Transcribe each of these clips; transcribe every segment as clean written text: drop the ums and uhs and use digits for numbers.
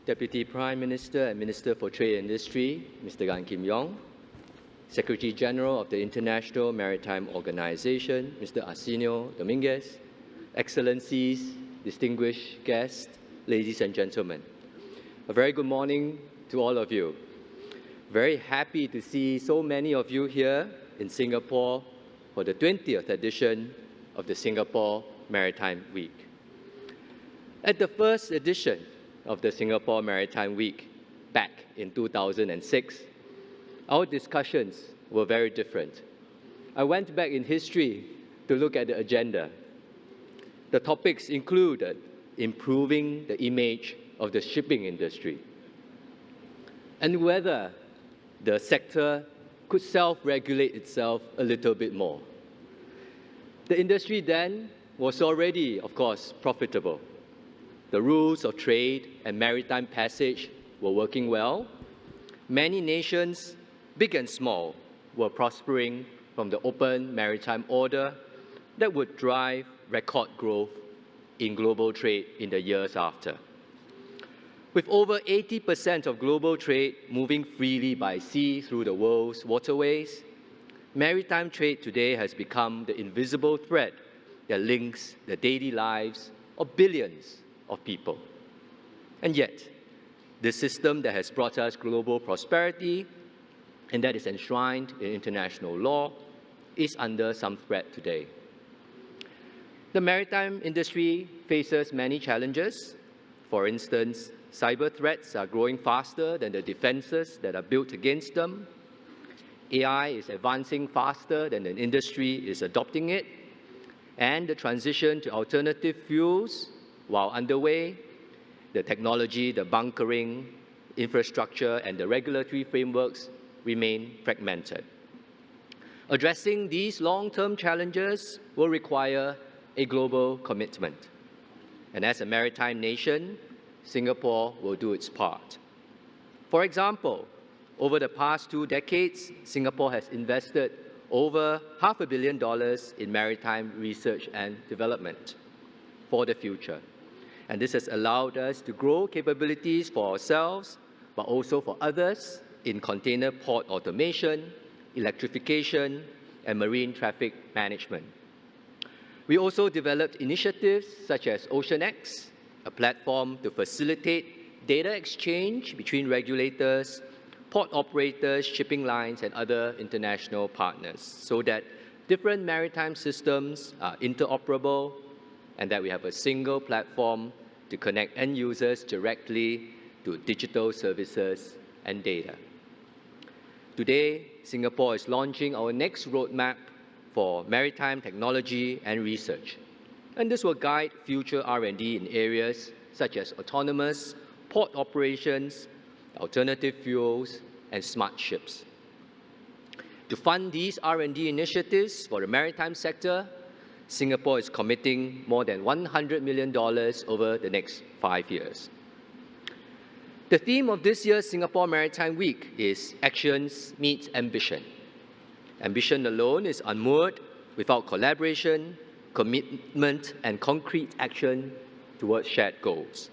Deputy Prime Minister and Minister for Trade and Industry, Mr. Gan Kim Yong, Secretary General of the International Maritime Organization, Mr. Arsenio Dominguez, Excellencies, distinguished guests, ladies and gentlemen. A very good morning to all of you. Very happy to see so many of you here in Singapore for the 20th edition of the Singapore Maritime Week. At the first edition of the Singapore Maritime Week back in 2006, our discussions were very different. I went back in history to look at the agenda. The topics included improving the image of the shipping industry and whether the sector could self-regulate itself a little bit more. The industry then was already, of course, profitable. The rules of trade and maritime passage were working well. Many nations, big and small, were prospering from the open maritime order that would drive record growth in global trade in the years after. With over 80% of global trade moving freely by sea through the world's waterways, maritime trade today has become the invisible thread that links the daily lives of billions of people. And yet, the system that has brought us global prosperity and that is enshrined in international law is under some threat today. The maritime industry faces many challenges. For instance, cyber threats are growing faster than the defenses that are built against them. AI is advancing faster than the industry is adopting it. And the transition to alternative fuels, while underway, the technology, the bunkering, infrastructure, and the regulatory frameworks remain fragmented. Addressing these long-term challenges will require a global commitment. And as a maritime nation, Singapore will do its part. For example, over the past 2 decades, Singapore has invested over $500 million in maritime research and development for the future. And this has allowed us to grow capabilities for ourselves, but also for others in container port automation, electrification, and marine traffic management. We also developed initiatives such as OceanX, a platform to facilitate data exchange between regulators, port operators, shipping lines, and other international partners so that different maritime systems are interoperable and that we have a single platform to connect end users directly to digital services and data. Today, Singapore is launching our next roadmap for maritime technology and research. And this will guide future R&D in areas such as autonomous port operations, alternative fuels, and smart ships. To fund these R&D initiatives for the maritime sector, Singapore is committing more than $100 million over the next 5 years. The theme of this year's Singapore Maritime Week is Actions Meet Ambition. Ambition alone is unmoored without collaboration, commitment, and concrete action towards shared goals.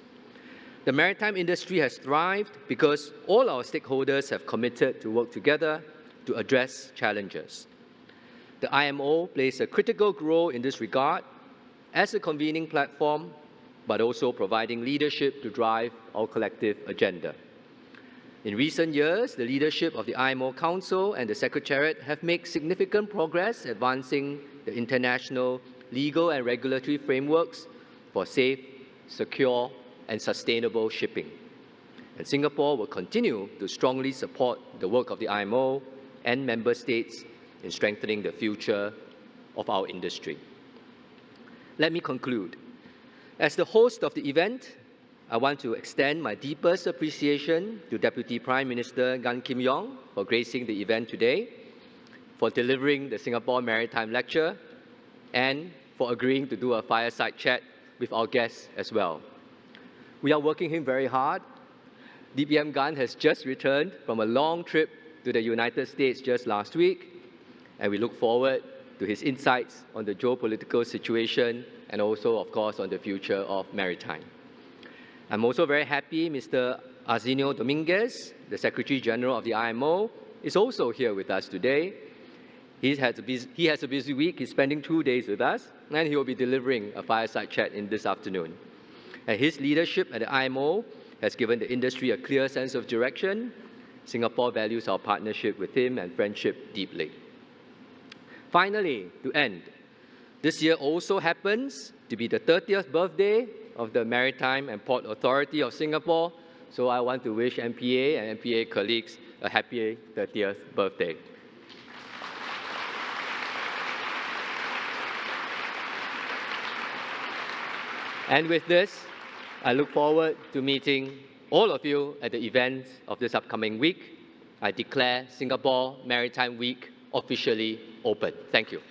The maritime industry has thrived because all our stakeholders have committed to work together to address challenges. The IMO plays a critical role in this regard as a convening platform, but also providing leadership to drive our collective agenda. In recent years, the leadership of the IMO Council and the Secretariat have made significant progress advancing the international legal and regulatory frameworks for safe, secure, and sustainable shipping. And Singapore will continue to strongly support the work of the IMO and member states in strengthening the future of our industry. Let me conclude. As the host of the event, I want to extend my deepest appreciation to Deputy Prime Minister Gan Kim Yong for gracing the event today, for delivering the Singapore Maritime Lecture, and for agreeing to do a fireside chat with our guests as well. We are working him very hard. DPM Gan has just returned from a long trip to the United States just last week, and we look forward to his insights on the geopolitical situation and also, of course, on the future of maritime. I'm also very happy Mr. Arsenio Dominguez, the Secretary General of the IMO, is also here with us today. He has a busy week. He's spending 2 days with us, and he will be delivering a fireside chat in this afternoon. And his leadership at the IMO has given the industry a clear sense of direction. Singapore values our partnership with him and friendship deeply. Finally, to end, this year also happens to be the 30th birthday of the Maritime and Port Authority of Singapore, so I want to wish MPA and MPA colleagues a happy 30th birthday. And with this, I look forward to meeting all of you at the events of this upcoming week. I declare Singapore Maritime Week officially open. Thank you.